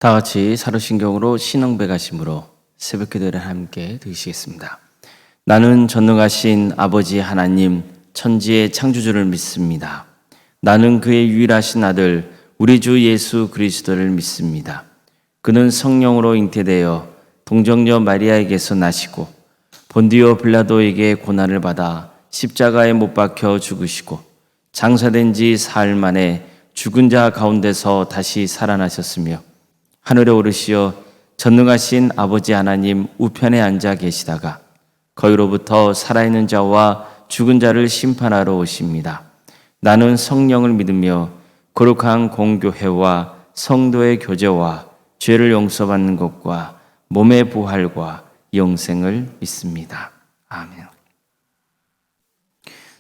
다 같이 사도신경으로 신앙배가심으로 새벽기도를 함께 드리시겠습니다. 나는 전능하신 아버지 하나님 천지의 창조주를 믿습니다. 나는 그의 유일하신 아들 우리 주 예수 그리스도를 믿습니다. 그는 성령으로 잉태되어 동정녀 마리아에게서 나시고 본디오 빌라도에게 고난을 받아 십자가에 못 박혀 죽으시고 장사된 지 사흘 만에 죽은 자 가운데서 다시 살아나셨으며 하늘에 오르시어 전능하신 아버지 하나님 우편에 앉아 계시다가 거기로부터 살아있는 자와 죽은 자를 심판하러 오십니다. 나는 성령을 믿으며 거룩한 공교회와 성도의 교제와 죄를 용서받는 것과 몸의 부활과 영생을 믿습니다. 아멘.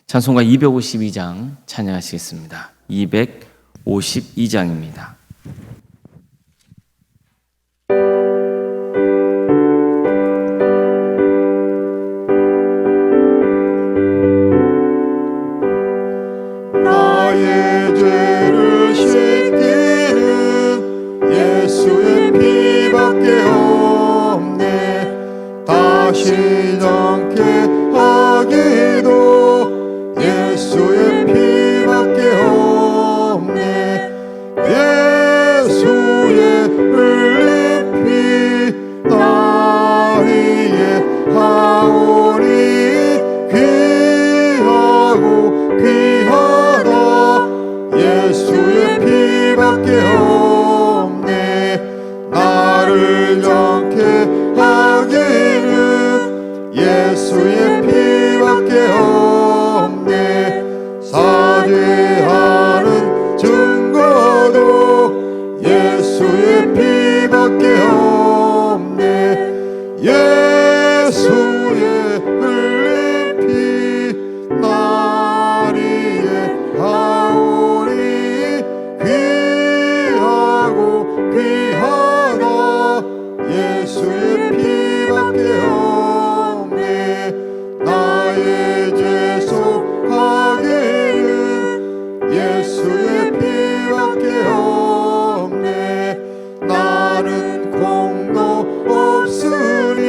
찬송가 252장 찬양하시겠습니다. 252장입니다. 나의 죄를 씻기는 예수의 피밖에 없네. 다시 않게 하기도 예수의 피밖에 없네. 예수의 흘린 피 나 위에 하오니 귀하고 귀하다. 예수의 피밖에 없네. 나를 정케 하기는 예수의 피밖에 없네. 사죄하는 증거도 예수의 피밖에 없네. 예수의 흘린 피 나 위에 하오니 귀하고 귀하다. 예수의 피밖에 없네. 나의 죄 속하기는 예수의 피밖에 없네. 나는 공도 없으니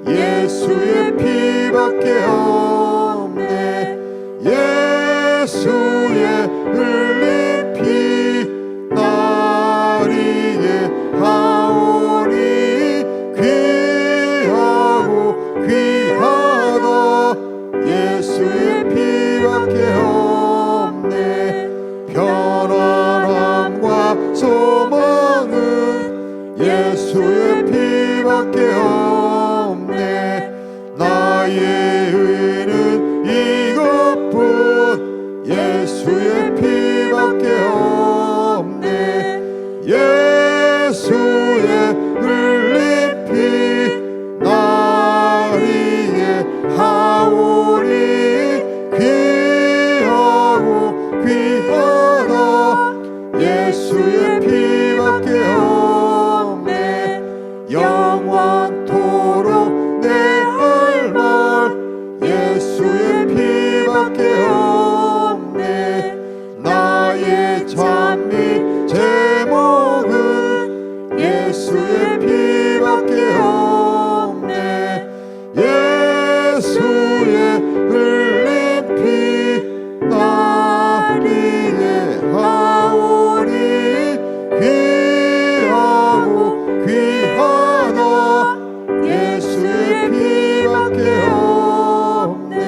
예수의 피밖에 없네. 예수의 흘린 피 나 위에 하오니 귀하고 귀하다. 예수의 피밖에 없네. 편안함과 소망은 예수의 피밖에 없네. 나의 의는 이것뿐 예수의 피밖에 없네. 예수의 흘린 피 나 위에 하오니 귀하고 귀하다. 예수의 피밖에 없네. 영원토록 내 할 말 예수의 피밖에 없네. 나의 찬미 제목은 예수의 피밖에 없네. 예수의 흘린 피 나 위에 하오니 귀하고 귀하다. 예수의 피밖에 없네.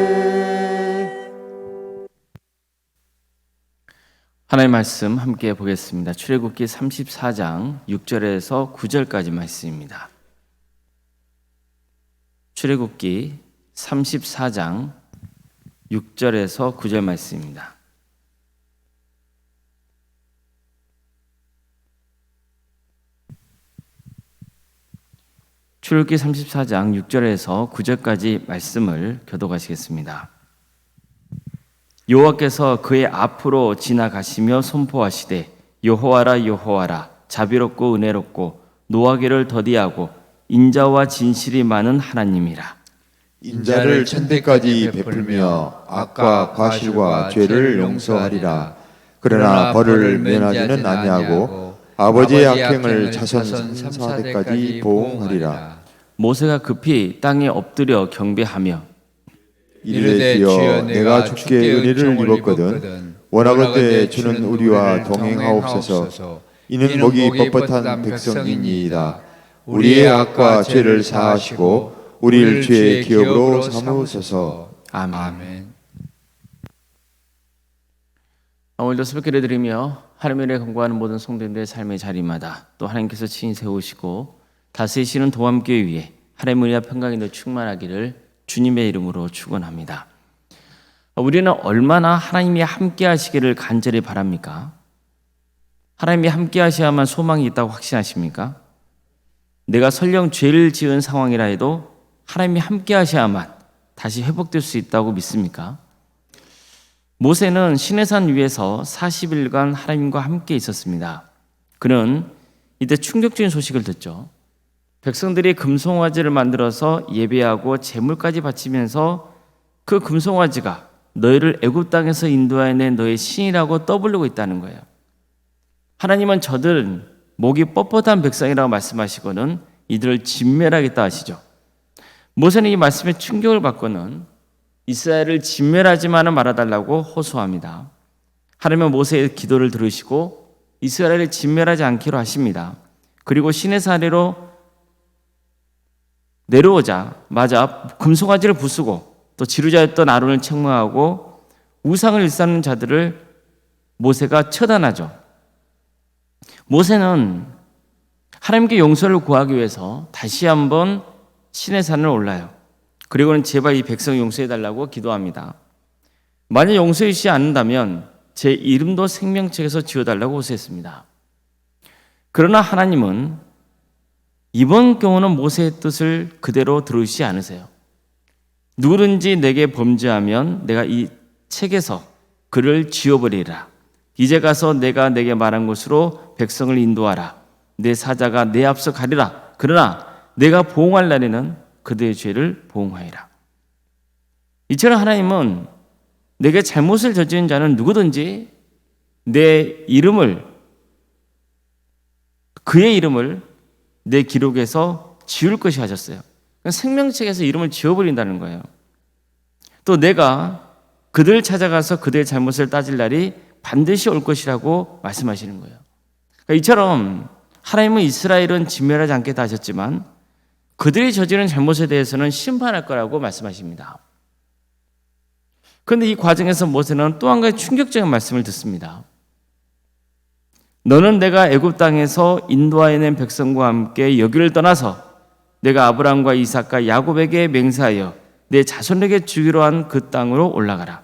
하나님의 말씀 함께 보겠습니다. 출애굽기 34장 6절에서 9절까지 말씀입니다. 출애굽기 34장 6절에서 9절 말씀입니다. 출애굽기 34장 6절에서 9절까지 말씀을 교독하시겠습니다. 여호와께서 그의 앞으로 지나가시며 선포하시되 여호와라 여호와라 자비롭고 은혜롭고 노하기를 더디하고 인자와 진실이 많은 하나님이라. 인자를 천대까지 베풀며 악과 과실과 죄를 용서하리라. 그러나 벌을 면하지는 아니하고 아버지의 악행을 자손 3, 4대까지 보응하리라. 모세가 급히 땅에 엎드려 경배하며 이르되 주여 내가 주께 은혜를 입었거든 원하건대 주는 우리와 동행하옵소서. 이는 목이 뻣뻣한 백성이니이다. 우리의 악과 죄를 사하시고 우리를 주의 기업으로 삼으소서. 아멘. 오늘도 새벽 기도드리며 하나님의 은혜를 간구하는 모든 성도님들의 삶의 자리마다 또 하나님께서 친히 세우시고 다스리시는 도함교회 위에 하나님의 은혜와 평강이 더 충만하기를 주님의 이름으로 축원합니다. 우리는 얼마나 하나님이 함께 하시기를 간절히 바랍니까? 하나님이 함께 하셔야만 소망이 있다고 확신하십니까? 내가 설령 죄를 지은 상황이라 해도 하나님이 함께 하셔야만 다시 회복될 수 있다고 믿습니까? 모세는 시내산 위에서 40일간 하나님과 함께 있었습니다. 그는 이때 충격적인 소식을 듣죠. 백성들이 금송아지를 만들어서 예배하고 제물까지 바치면서 그 금송아지가 너희를 애굽 땅에서 인도해낸 너의 신이라고 떠부르고 있다는 거예요. 하나님은 저들은 목이 뻣뻣한 백성이라고 말씀하시고는 이들을 진멸하겠다 하시죠. 모세는 이 말씀에 충격을 받고는 이스라엘을 진멸하지만은 말아달라고 호소합니다. 하나님은 모세의 기도를 들으시고 이스라엘을 진멸하지 않기로 하십니다. 그리고 시내산 아래로 내려오자마자 금송아지를 부수고 또 지루자였던 아론을 책망하고 우상을 일삼는 자들을 모세가 처단하죠. 모세는 하나님께 용서를 구하기 위해서 다시 한번 시내산을 올라요. 그리고는 제발 이 백성 용서해달라고 기도합니다. 만약 용서해 주시지 않는다면 제 이름도 생명책에서 지워달라고 호소했습니다. 그러나 하나님은 이번 경우는 모세의 뜻을 그대로 들으시지 않으세요. 누구든지 내게 범죄하면 내가 이 책에서 그를 지워버리라. 이제 가서 내가 내게 말한 곳으로 백성을 인도하라. 내 사자가 내 앞서 가리라. 그러나 내가 보응할 날에는 그들의 죄를 보응하리라. 이처럼 하나님은 내게 잘못을 저지른 자는 누구든지 내 이름을, 그의 이름을 내 기록에서 지울 것이 하셨어요. 생명책에서 이름을 지워버린다는 거예요. 또 내가 그들을 찾아가서 그들의 잘못을 따질 날이 반드시 올 것이라고 말씀하시는 거예요. 그러니까 이처럼 하나님은 이스라엘은 진멸하지 않겠다 하셨지만 그들이 저지른 잘못에 대해서는 심판할 거라고 말씀하십니다. 그런데 이 과정에서 모세는 또 한 가지 충격적인 말씀을 듣습니다. 너는 내가 애굽 땅에서 인도하여낸 백성과 함께 여기를 떠나서 내가 아브라함과 이삭과 야곱에게 맹세하여 내 자손에게 주기로 한 그 땅으로 올라가라.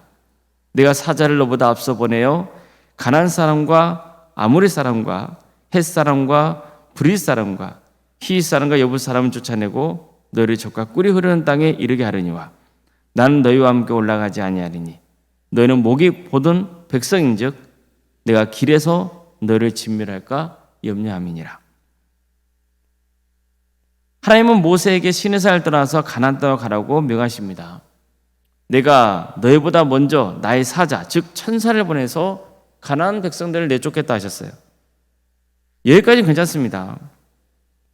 내가 사자를 너보다 앞서 보내어 가나안 사람과 아모리 사람과 헷 사람과 브릿 사람과 히윗 사람과 여부 사람을 쫓아내고 너희를 적과 꿀이 흐르는 땅에 이르게 하려니와 나는 너희와 함께 올라가지 아니하리니 너희는 목이 보던 백성인즉 내가 길에서 너희를 진멸할까 염려함이니라. 하나님은 모세에게 시내산을 떠나서 가나안 땅으로 가라고 명하십니다. 내가 너희보다 먼저 나의 사자 즉 천사를 보내서 가나안 백성들을 내쫓겠다 하셨어요. 여기까지는 괜찮습니다.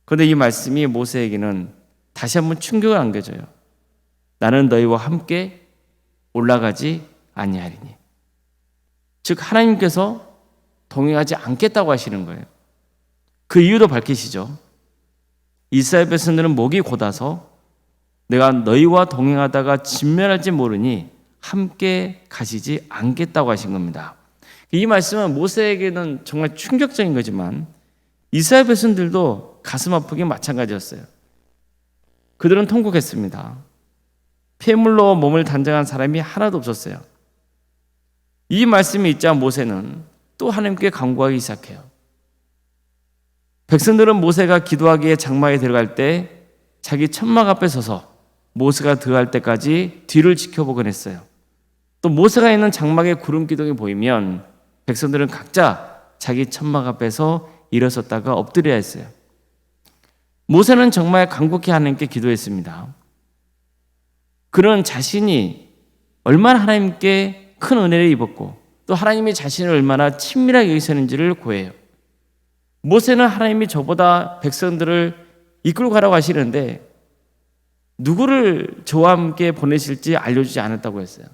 그런데 이 말씀이 모세에게는 다시 한번 충격을 안겨줘요. 나는 너희와 함께 올라가지 아니하리니. 즉 하나님께서 동행하지 않겠다고 하시는 거예요. 그 이유도 밝히시죠. 이스라엘 백성들은 목이 곧아서 내가 너희와 동행하다가 진멸할지 모르니 함께 가시지 않겠다고 하신 겁니다. 이 말씀은 모세에게는 정말 충격적인 거지만 이스라엘 백성들도 가슴 아프기 마찬가지였어요. 그들은 통곡했습니다. 폐물로 몸을 단장한 사람이 하나도 없었어요. 이 말씀이 있자 모세는 또 하나님께 간구하기 시작해요. 백성들은 모세가 기도하기에 장막에 들어갈 때 자기 천막 앞에 서서 모세가 들어갈 때까지 뒤를 지켜보곤 했어요. 또 모세가 있는 장막에 구름 기둥이 보이면 백성들은 각자 자기 천막 앞에서 일어섰다가 엎드려야 했어요. 모세는 정말 간곡히 하나님께 기도했습니다. 그는 자신이 얼마나 하나님께 큰 은혜를 입었고 또 하나님이 자신을 얼마나 친밀하게 여기셨는지를 고해요. 모세는 하나님이 저보다 백성들을 이끌고 가라고 하시는데 누구를 저와 함께 보내실지 알려주지 않았다고 했어요.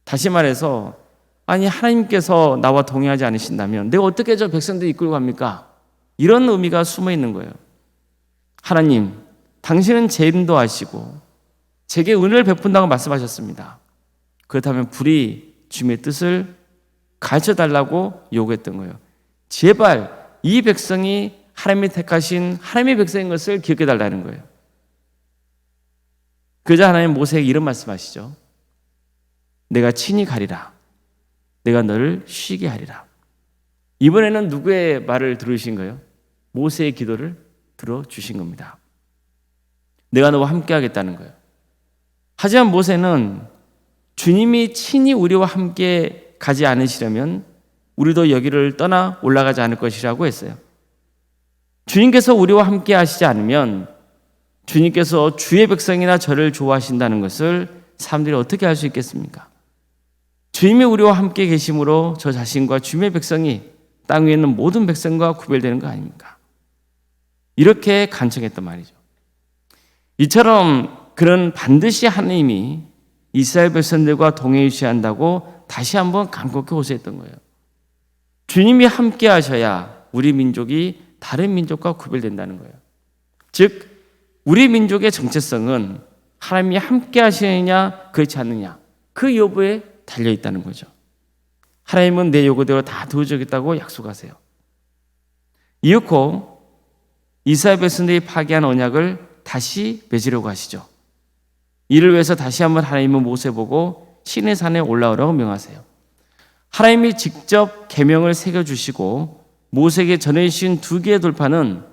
다시 말해서 아니 하나님께서 나와 동행하지 않으신다면 내가 어떻게 저 백성들 이끌고 갑니까? 이런 의미가 숨어 있는 거예요. 하나님, 당신은 제 이름도 아시고 제게 은혜를 베푼다고 말씀하셨습니다. 그렇다면 불이 주님의 뜻을 가르쳐달라고 요구했던 거예요. 제발 이 백성이 하나님이 택하신 하나님의 백성인 것을 기억해달라는 거예요. 그러자 하나님 모세에게 이런 말씀하시죠. 내가 친히 가리라. 내가 너를 쉬게 하리라. 이번에는 누구의 말을 들으신 거예요? 모세의 기도를 들어주신 겁니다. 내가 너와 함께 하겠다는 거예요. 하지만 모세는 주님이 친히 우리와 함께 가지 않으시려면 우리도 여기를 떠나 올라가지 않을 것이라고 했어요. 주님께서 우리와 함께 하시지 않으면 주님께서 주의 백성이나 저를 좋아하신다는 것을 사람들이 어떻게 알 수 있겠습니까? 주님이 우리와 함께 계심으로 저 자신과 주님의 백성이 땅 위에 있는 모든 백성과 구별되는 거 아닙니까? 이렇게 간청했단 말이죠. 이처럼 그는 반드시 하나님이 이스라엘 백성들과 동행해 주셔야 한다고 다시 한번 간곡히 호소했던 거예요. 주님이 함께 하셔야 우리 민족이 다른 민족과 구별된다는 거예요. 즉 우리 민족의 정체성은 하나님이 함께 하시느냐 그렇지 않느냐 그 여부에 달려있다는 거죠. 하나님은 내 요구대로 다 도와주겠다고 약속하세요. 이윽고 이스라엘 백성들이 파기한 언약을 다시 맺으려고 하시죠. 이를 위해서 다시 한번 하나님은 모세 보고 시내산에 올라오라고 명하세요. 하나님이 직접 계명을 새겨주시고 모세에게 전해주신 두 개의 돌판은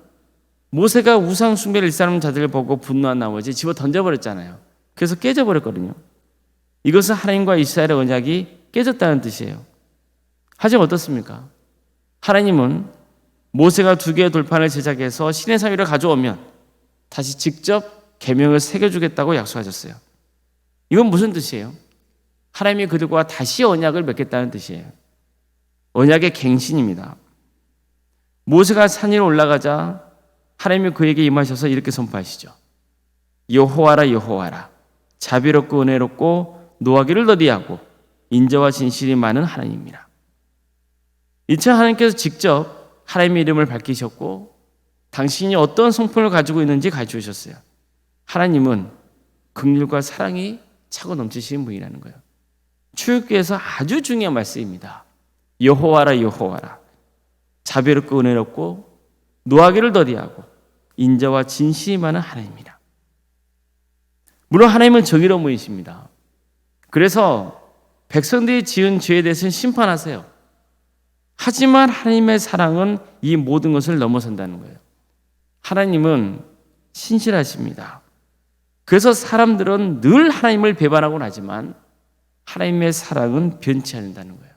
모세가 우상 숭배를 일삼는 자들을 보고 분노한 나머지 집어 던져버렸잖아요. 그래서 깨져버렸거든요. 이것은 하나님과 이스라엘의 언약이 깨졌다는 뜻이에요. 하지만 어떻습니까? 하나님은 모세가 두 개의 돌판을 제작해서 시내산 위로 가져오면 다시 직접 계명을 새겨주겠다고 약속하셨어요. 이건 무슨 뜻이에요? 하나님이 그들과 다시 언약을 맺겠다는 뜻이에요. 언약의 갱신입니다. 모세가 산 위로 올라가자 하나님이 그에게 임하셔서 이렇게 선포하시죠. 여호와라 여호와라 자비롭고 은혜롭고 노하기를 더디하고 인자와 진실이 많은 하나님이라. 이처럼 하나님께서 직접 하나님의 이름을 밝히셨고 당신이 어떤 성품을 가지고 있는지 가르쳐 주셨어요. 하나님은 긍휼과 사랑이 차고 넘치시는 분이라는 거예요. 출애굽기에서 아주 중요한 말씀입니다. 여호와라 여호와라 자비롭고 은혜롭고 노하기를 더디하고 인자와 진실이 많은 하나님이라. 물론 하나님은 정의로운 분이십니다. 그래서 백성들이 지은 죄에 대해서는 심판하세요. 하지만 하나님의 사랑은 이 모든 것을 넘어선다는 거예요. 하나님은 신실하십니다. 그래서 사람들은 늘 하나님을 배반하곤 하지만 하나님의 사랑은 변치 않는다는 거예요.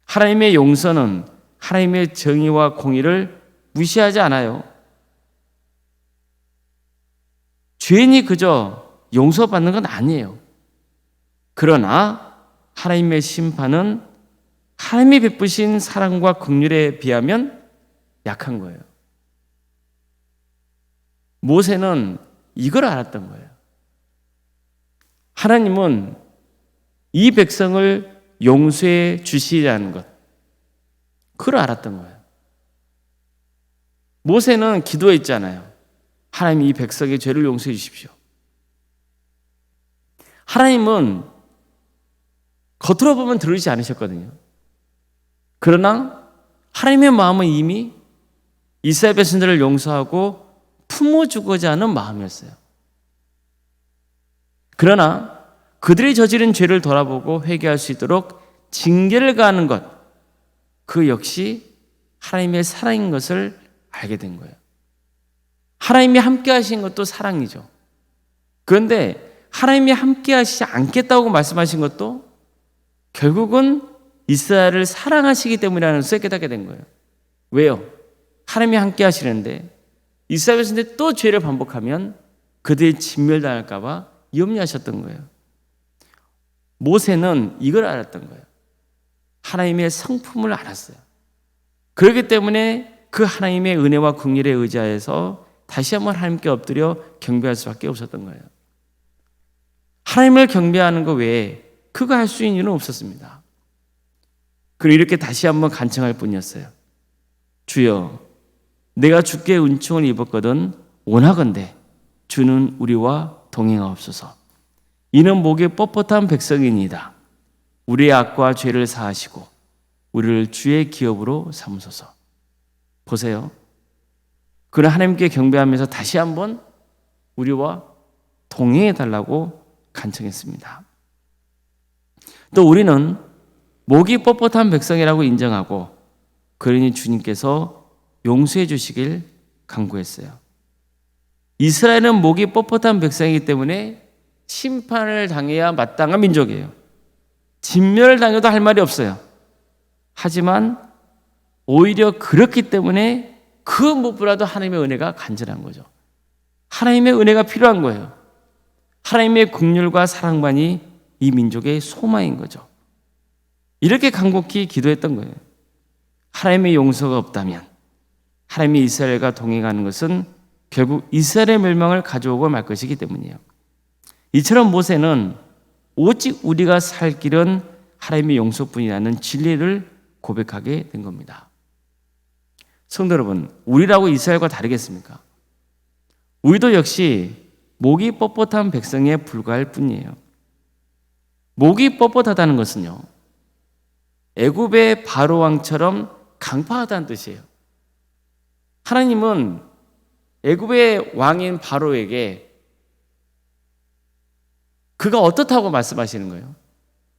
하나님의 용서는 하나님의 정의와 공의를 무시하지 않아요. 죄인이 그저 용서받는 건 아니에요. 그러나 하나님의 심판은 하나님이 베푸신 사랑과 긍휼에 비하면 약한 거예요. 모세는 이걸 알았던 거예요. 하나님은 이 백성을 용서해 주시라는 것, 그걸 알았던 거예요. 모세는 기도했잖아요. 하나님 이 백성의 죄를 용서해 주십시오. 하나님은 겉으로 보면 들으시지 않으셨거든요. 그러나 하나님의 마음은 이미 이스라엘 백성들을 용서하고 품어주고자 하는 마음이었어요. 그러나 그들이 저지른 죄를 돌아보고 회개할 수 있도록 징계를 가하는 것, 그 역시 하나님의 사랑인 것을 알게 된 거예요. 하나님이 함께 하신 것도 사랑이죠. 그런데 하나님이 함께 하시지 않겠다고 말씀하신 것도 결국은 이스라엘을 사랑하시기 때문이라는 것을 깨닫게 된 거예요. 왜요? 하나님이 함께 하시는데 이스라엘 백성들이 또 죄를 반복하면 그들이 진멸당할까 봐 염려하셨던 거예요. 모세는 이걸 알았던 거예요. 하나님의 성품을 알았어요. 그렇기 때문에 그 하나님의 은혜와 긍휼에 의지하여서 다시 한번 하나님께 엎드려 경배할 수밖에 없었던 거예요. 하나님을 경배하는 것 외에 그거 할 수 있는 일은 없었습니다. 그리고 이렇게 다시 한번 간청할 뿐이었어요. 주여, 내가 주께 은총을 입었거든 원하건대 주는 우리와 동행하옵소서. 이는 목이 뻣뻣한 백성이니이다. 우리의 악과 죄를 사하시고 우리를 주의 기업으로 삼으소서. 보세요. 그는 하나님께 경배하면서 다시 한번 우리와 동행해 달라고 간청했습니다. 또 우리는 목이 뻣뻣한 백성이라고 인정하고 그러니 주님께서 용서해 주시길 간구했어요. 이스라엘은 목이 뻣뻣한 백성이기 때문에 심판을 당해야 마땅한 민족이에요. 진멸을 당해도 할 말이 없어요. 하지만 오히려 그렇기 때문에 그 무엇보다도 하나님의 은혜가 간절한 거죠. 하나님의 은혜가 필요한 거예요. 하나님의 긍휼과 사랑만이 이 민족의 소망인 거죠. 이렇게 간곡히 기도했던 거예요. 하나님의 용서가 없다면 하나님이 이스라엘과 동행하는 것은 결국 이스라엘의 멸망을 가져오고 말 것이기 때문이에요. 이처럼 모세는 오직 우리가 살 길은 하나님의 용서뿐이라는 진리를 고백하게 된 겁니다. 성도 여러분, 우리라고 이스라엘과 다르겠습니까? 우리도 역시 목이 뻣뻣한 백성에 불과할 뿐이에요. 목이 뻣뻣하다는 것은요, 애굽의 바로 왕처럼 강파하다는 뜻이에요. 하나님은 애굽의 왕인 바로에게 그가 어떻다고 말씀하시는 거예요?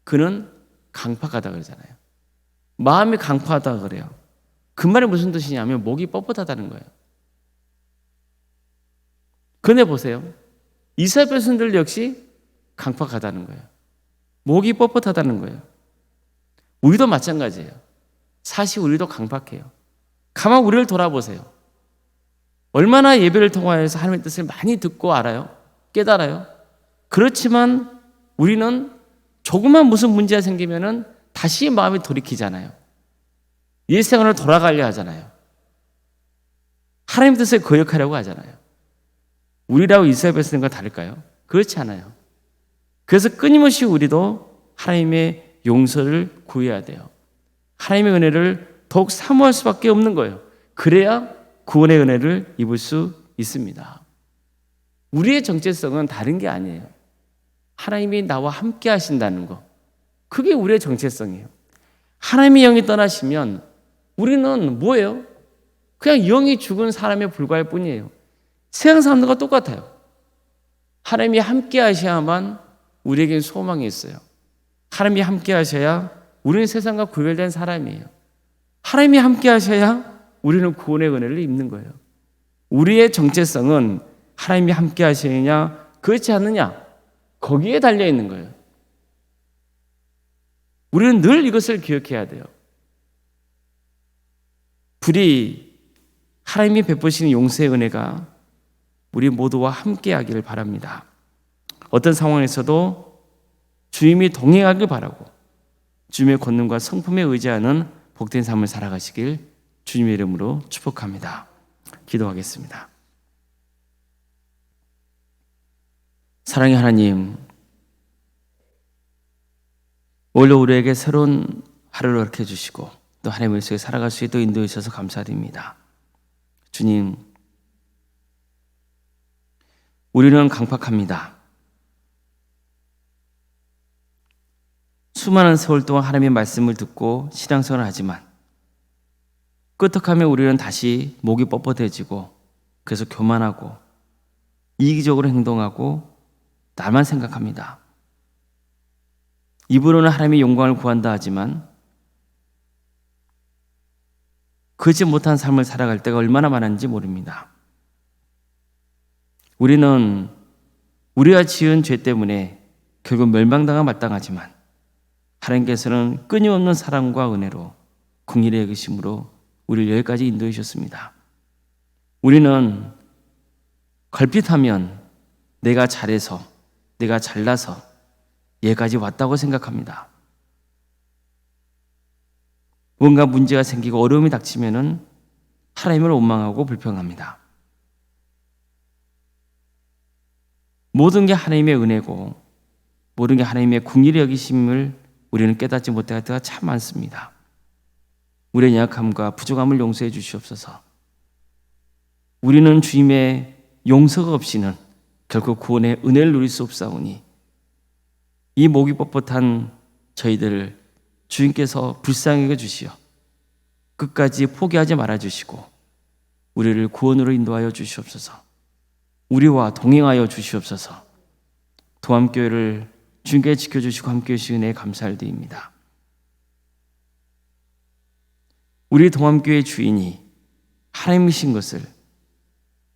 그는 강팍하다 그러잖아요. 마음이 강팍하다 그래요. 그 말이 무슨 뜻이냐면 목이 뻣뻣하다는 거예요. 그런데 보세요. 이스라엘 백성들 역시 강팍하다는 거예요. 목이 뻣뻣하다는 거예요. 우리도 마찬가지예요. 사실 우리도 강팍해요. 가만 우리를 돌아보세요. 얼마나 예배를 통하여서 하나님의 뜻을 많이 듣고 알아요? 깨달아요? 그렇지만 우리는 조그만 무슨 문제가 생기면은 다시 마음이 돌이키잖아요. 옛생활을 돌아가려 하잖아요. 하나님의 뜻을 거역하려고 하잖아요. 우리라고 이스라엘 백성과 다를까요? 그렇지 않아요. 그래서 끊임없이 우리도 하나님의 용서를 구해야 돼요. 하나님의 은혜를 더욱 사모할 수밖에 없는 거예요. 그래야 구원의 은혜를 입을 수 있습니다. 우리의 정체성은 다른 게 아니에요. 하나님이 나와 함께 하신다는 거. 그게 우리의 정체성이에요. 하나님의 영이 떠나시면 우리는 뭐예요? 그냥 영이 죽은 사람에 불과할 뿐이에요. 세상 사람들과 똑같아요. 하나님이 함께 하셔야만 우리에겐 소망이 있어요. 하나님이 함께 하셔야 우리는 세상과 구별된 사람이에요. 하나님이 함께 하셔야 우리는 구원의 은혜를 입는 거예요. 우리의 정체성은 하나님이 함께 하시느냐 그렇지 않느냐 거기에 달려 있는 거예요. 우리는 늘 이것을 기억해야 돼요. 부디 하나님이 베푸시는 용서의 은혜가 우리 모두와 함께 하기를 바랍니다. 어떤 상황에서도 주님이 동행하길 바라고 주님의 권능과 성품에 의지하는 복된 삶을 살아가시길 주님의 이름으로 축복합니다. 기도하겠습니다. 사랑의 하나님, 오늘 우리에게 새로운 하루를 허락해 주시고 또 하나님의 속에 살아갈 수 있도록 인도해 주셔서 감사드립니다. 주님, 우리는 강팍합니다. 수많은 세월 동안 하나님의 말씀을 듣고 신앙생활을 하지만 끄떡하면 우리는 다시 목이 뻣뻣해지고 그래서 교만하고 이기적으로 행동하고 나만 생각합니다. 입으로는 하나님의 영광을 구한다 하지만 그렇지 못한 삶을 살아갈 때가 얼마나 많은지 모릅니다. 우리는 우리가 지은 죄 때문에 결국 멸망당하 마땅하지만 하나님께서는 끊임없는 사랑과 은혜로 긍휼의 여기심으로 우리를 여기까지 인도해 주셨습니다. 우리는 걸핏하면 내가 잘해서 내가 잘나서 여기까지 왔다고 생각합니다. 뭔가 문제가 생기고 어려움이 닥치면은 하나님을 원망하고 불평합니다. 모든 게 하나님의 은혜고 모든 게 하나님의 긍휼히 여기심을 우리는 깨닫지 못할 때가 참 많습니다. 우리의 약함과 부족함을 용서해 주시옵소서. 우리는 주님의 용서가 없이는 결코 구원의 은혜를 누릴 수 없사오니 이 목이 뻣뻣한 저희들을 주님께서 불쌍히 여겨주시어 끝까지 포기하지 말아주시고 우리를 구원으로 인도하여 주시옵소서. 우리와 동행하여 주시옵소서. 도함교회를 주님께 지켜주시고 함께해 주신 은혜에 감사드립니다. 우리 동함교회 주인이 하나님이신 것을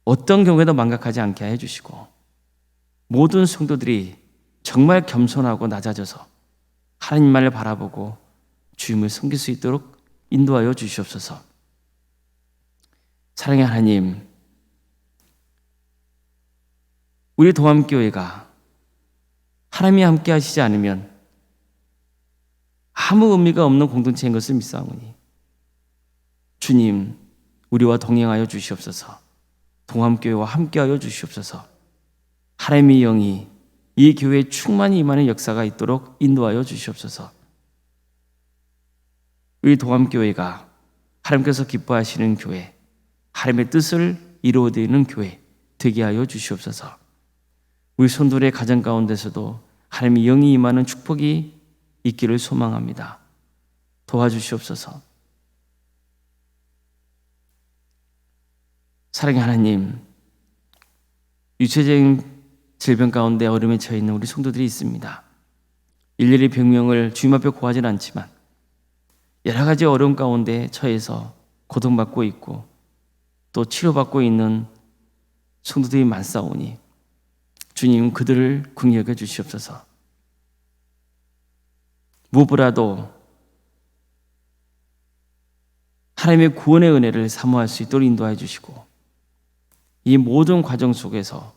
어떤 경우에도 망각하지 않게 해주시고 모든 성도들이 정말 겸손하고 낮아져서 하나님만을 바라보고 주님을 섬길 수 있도록 인도하여 주시옵소서. 사랑의 하나님, 우리 동함교회가 하나님이 함께 하시지 않으면 아무 의미가 없는 공동체인 것을 믿사오니 주님, 우리와 동행하여 주시옵소서. 동함교회와 함께하여 주시옵소서. 하나님의 영이 이 교회에 충만히 임하는 역사가 있도록 인도하여 주시옵소서. 우리 동함교회가 하나님께서 기뻐하시는 교회, 하나님의 뜻을 이루어드리는 교회 되게 하여 주시옵소서. 우리 성도들의 가정 가운데서도 하나님의 영이 임하는 축복이 있기를 소망합니다. 도와주시옵소서. 사랑의 하나님, 유체적인 질병 가운데 어려움에 처해 있는 우리 성도들이 있습니다. 일일이 병명을 주님 앞에 고하지는 않지만 여러 가지 어려움 가운데 처해서 고통받고 있고 또 치료받고 있는 성도들이 많사오니 주님 그들을 긍휼히 여겨 주시옵소서. 무엇보다도 하나님의 구원의 은혜를 사모할 수 있도록 인도해 주시고 이 모든 과정 속에서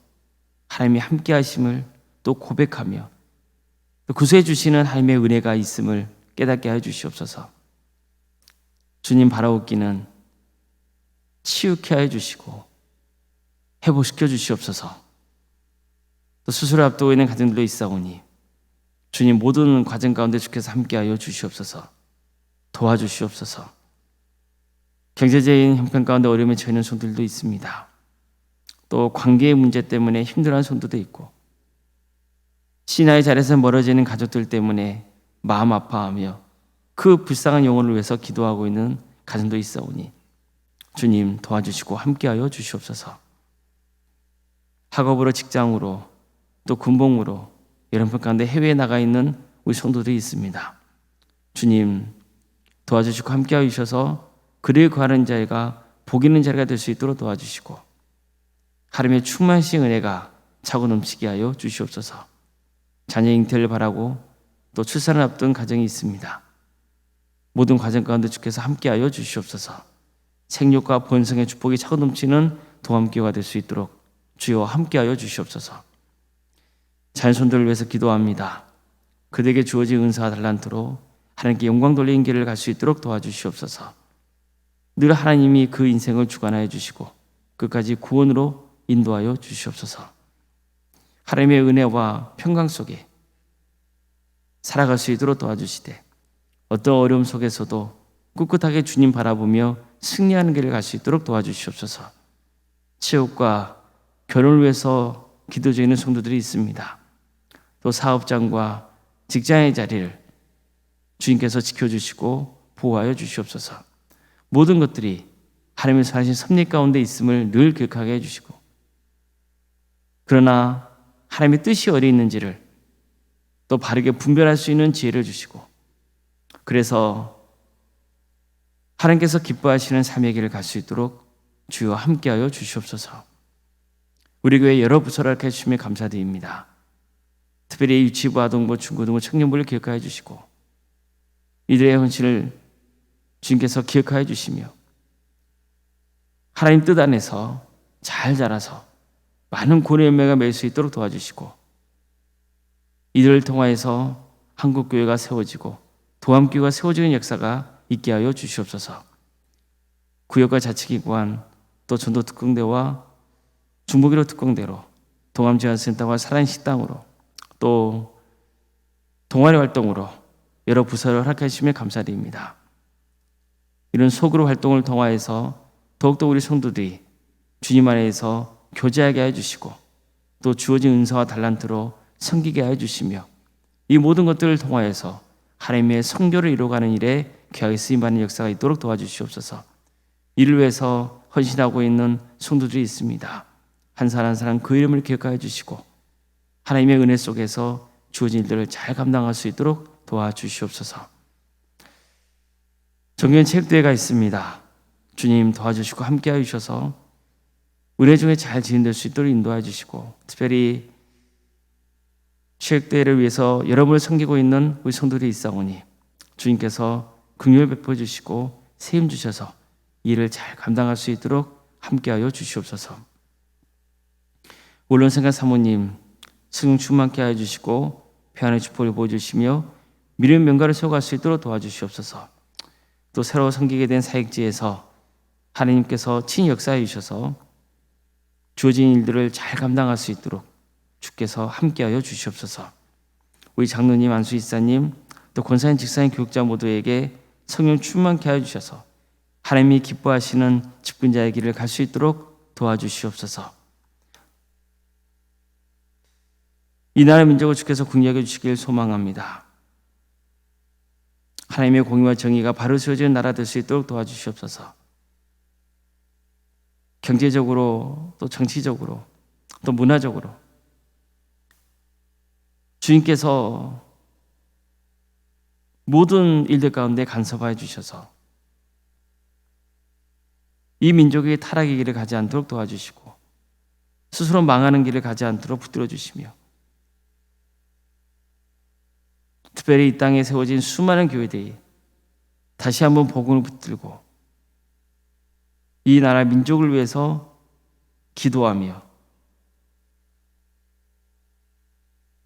하나님이 함께 하심을 또 고백하며 또 구수해 주시는 하나님의 은혜가 있음을 깨닫게 해 주시옵소서. 주님 바라옵기는 치유케 해 주시고 회복시켜 주시옵소서. 또 수술을 앞두고 있는 가정들도 있사오니 주님 모든 과정 가운데 주께서 함께하여 주시옵소서. 도와주시옵소서. 경제적인 형편 가운데 어려움에 처해 있는 손들도 있습니다. 또 관계의 문제 때문에 힘들어하는 손들도 있고 신앙의 자리에서 멀어지는 가족들 때문에 마음 아파하며 그 불쌍한 영혼을 위해서 기도하고 있는 가정도 있사오니 주님 도와주시고 함께하여 주시옵소서. 학업으로 직장으로 또 군복무로 여러분 가운데 해외에 나가 있는 우리 성도들이 있습니다. 주님 도와주시고 함께하여 주셔서 그를 구하는 자가 복 있는 자리가 될 수 있도록 도와주시고 하나님의 충만하신 은혜가 차고 넘치게 하여 주시옵소서. 자녀 잉태를 바라고 또 출산을 앞둔 가정이 있습니다. 모든 과정 가운데 주께서 함께하여 주시옵소서. 생육과 번성의 축복이 차고 넘치는 동함교회가 될 수 있도록 주여 함께하여 주시옵소서. 자녀손들을 위해서 기도합니다. 그들에게 주어진 은사와 달란트로 하나님께 영광 돌리는 길을 갈 수 있도록 도와주시옵소서. 늘 하나님이 그 인생을 주관하여 주시고 끝까지 구원으로 인도하여 주시옵소서. 하나님의 은혜와 평강 속에 살아갈 수 있도록 도와주시되 어떤 어려움 속에서도 꿋꿋하게 주님 바라보며 승리하는 길을 갈 수 있도록 도와주시옵소서. 체육과 결혼을 위해서 기도 중에 있는 성도들이 있습니다. 또 사업장과 직장의 자리를 주님께서 지켜주시고 보호하여 주시옵소서. 모든 것들이 하나님의 선하신 섭리 가운데 있음을 늘 기억하게 해주시고 그러나 하나님의 뜻이 어디 있는지를 또 바르게 분별할 수 있는 지혜를 주시고 그래서 하나님께서 기뻐하시는 삶의 길을 갈 수 있도록 주여 함께하여 주시옵소서. 우리 교회 여러 부서를 이렇게 해주시며 감사드립니다. 특별히 유치부, 아동부, 중고등부, 청년부를 기억하여 주시고 이들의 헌신을 주님께서 기억하여 주시며 하나님 뜻 안에서 잘 자라서 많은 구원의 열매가 맺을 수 있도록 도와주시고 이들을 통하여서 한국교회가 세워지고 도함교회가 세워지는 역사가 있게 하여 주시옵소서. 구역과 자치기관, 또 전도 특공대와 중부기로 특공대로, 동암지원센터와 사랑식당으로, 또 동아리 활동으로 여러 부서를 허락해 주시며 감사드립니다. 이런 소그룹 활동을 통하여서 더욱더 우리 성도들이 주님 안에서 교제하게 해주시고 또 주어진 은사와 달란트로 섬기게 해주시며 이 모든 것들을 통하여서 하나님의 성교를 이루어가는 일에 귀하게 쓰임받는 역사가 있도록 도와주시옵소서. 이를 위해서 헌신하고 있는 성도들이 있습니다. 한 사람 한 사람 그 이름을 기억하여 주시고 하나님의 은혜 속에서 주어진 일들을 잘 감당할 수 있도록 도와주시옵소서. 정기현 체육대회가 있습니다. 주님 도와주시고 함께하여 주셔서 은혜 중에 잘 진행될 수 있도록 인도해 주시고 특별히 체육대회를 위해서 여러분을 섬기고 있는 우리 성도들이 있사오니 주님께서 긍휼 베풀어 주시고 세임 주셔서 일을 잘 감당할 수 있도록 함께하여 주시옵소서. 원론생각 사모님 승용 충만케 하여 주시고 평안의 축복을 보여주시며 미래의 명가를 세워갈 수 있도록 도와주시옵소서. 또 새로 섬기게 된 사역지에서 하나님께서 친히 역사해 주셔서 주어진 일들을 잘 감당할 수 있도록 주께서 함께하여 주시옵소서. 우리 장로님, 안수 이사님, 또 권사님, 직사님, 교육자 모두에게 성령 충만케 하여 주셔서 하나님이 기뻐하시는 집근자의 길을 갈 수 있도록 도와주시옵소서. 이 나라 민족을 주께서 긍휼하게 주시길 소망합니다. 하나님의 공의와 정의가 바로 세워지는 나라 될 수 있도록 도와주시옵소서. 경제적으로 또 정치적으로 또 문화적으로 주님께서 모든 일들 가운데 간섭하여 주셔서 이 민족이 타락의 길을 가지 않도록 도와주시고 스스로 망하는 길을 가지 않도록 붙들어 주시며 특별히 이 땅에 세워진 수많은 교회들이 다시 한번 복음을 붙들고 이 나라 민족을 위해서 기도하며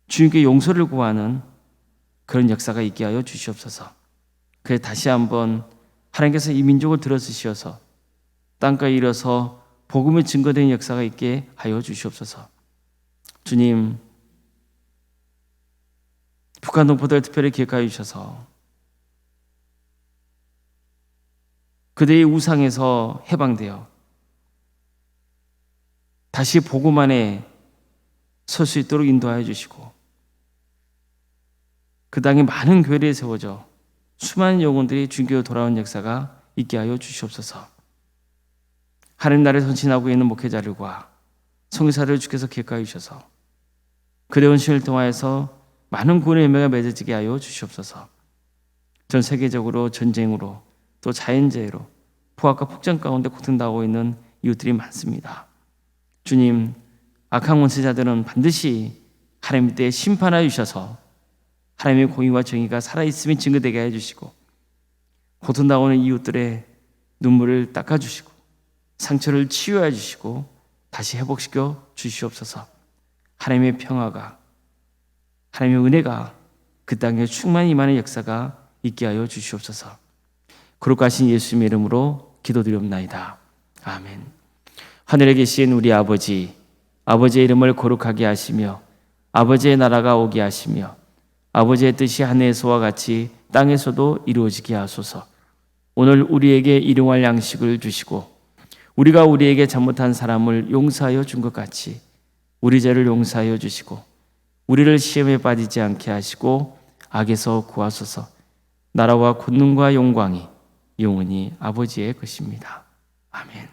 주님께 용서를 구하는 그런 역사가 있게 하여 주시옵소서. 그래서 다시 한번 하나님께서 이 민족을 들어주시어서 땅가에 이뤄서 복음의 증거되는 역사가 있게 하여 주시옵소서. 주님, 북한 동포들 특별히 기억하여 주셔서 그들의 우상에서 해방되어 다시 복음 안에 설 수 있도록 인도하여 주시고 그 땅에 많은 교회를 세워져 수많은 영혼들이 주님께로 돌아온 역사가 있게 하여 주시옵소서. 하나님 나라에 헌신하고 있는 목회자들과 선교사를 주께서 기억하여 주셔서 그들의 헌신을 통하여서 많은 구원의 열매가 맺어지게 하여 주시옵소서. 전 세계적으로 전쟁으로 또 자연재해로 포악과 폭정 가운데 고통당하고 있는 이웃들이 많습니다. 주님, 악한 원수자들은 반드시 하나님 때에 심판하여 주셔서 하나님의 공의와 정의가 살아있음이 증거되게 해주시고 고통당하는 이웃들의 눈물을 닦아주시고 상처를 치유해 주시고 다시 회복시켜 주시옵소서. 하나님의 평화가 하나님의 은혜가 그 땅에 충만히 임하는 역사가 있게 하여 주시옵소서. 거룩하신 예수님의 이름으로 기도드리옵나이다. 아멘. 하늘에 계신 우리 아버지, 아버지의 이름을 거룩하게 하시며 아버지의 나라가 오게 하시며 아버지의 뜻이 하늘에서와 같이 땅에서도 이루어지게 하소서. 오늘 우리에게 일용할 양식을 주시고 우리가 우리에게 잘못한 사람을 용서하여 준 것 같이 우리 죄를 용서하여 주시고 우리를 시험에 빠지지 않게 하시고 악에서 구하소서. 나라와 권능과 영광이 영원히 아버지의 것입니다. 아멘.